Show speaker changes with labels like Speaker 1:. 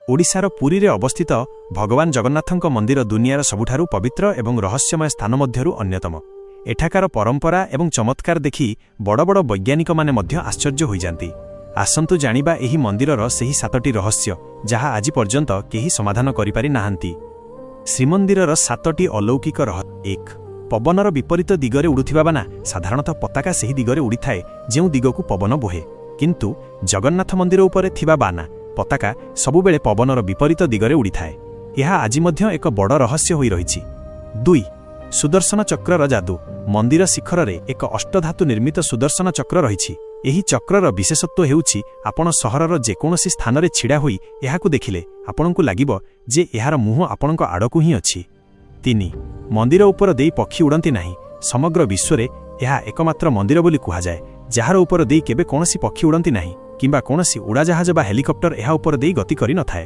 Speaker 1: ओडिशार पुरी रे अवस्थित भगवान जगन्नाथଙ୍କ मंदिर दुनियार सबुठारु पवित्र एवं रहस्यमय स्थान मध्यरु अन्यतम। एठाकार परंपरा एवं चमत्कार देखि बड़ बड़ वैज्ञानिक माने मध्य आश्चर्य होई जांती। आसंतु जानिबा एही मंदिरर सेही 7टी रहस्य जहा आज पर्यंत केही समाधान करि पारि नाहांती। श्रीमंदिरर 7टी अलौकिक रहस्य। 1 पवनर विपरीत दिगरे उडुथिबा बाना साधारणतः पताका सेही दिगरे उडिथाए जेउ दिगकु पवन बोहे, किंतु जगन्नाथ मंदिर उपरे थिबा बाना पताका सबुबेले पवनर विपरीत दिगरे उडिथाए। यह आज मध्य एक बड़ रहस्य होई रहिछि। 2 सुदर्शन चक्रर जादू। मंदिर शिखर रे एक अष्टधातु निर्मित सुदर्शन चक्र रहिछि। एही चक्रर विशेषत्व हेउछि आपण सहरर जेकोनोसी स्थान रे छिडा होई एहाकु देखिले आपणकु लागिबो जे एहार मुह आपणक आडकु ही अछि। 3 मंदिर उपर देई पक्षी उडंती नाही। समग्र विश्व रे एहा एकमात्र मंदिर बोली कुहा जाय जार उपर देई केबे कोनोसी पक्षी उडंती नाही किंबा कोनोसी उड़ाजहाज बा हेलिकॉप्टर एहा उपर देई गति करि न थाए।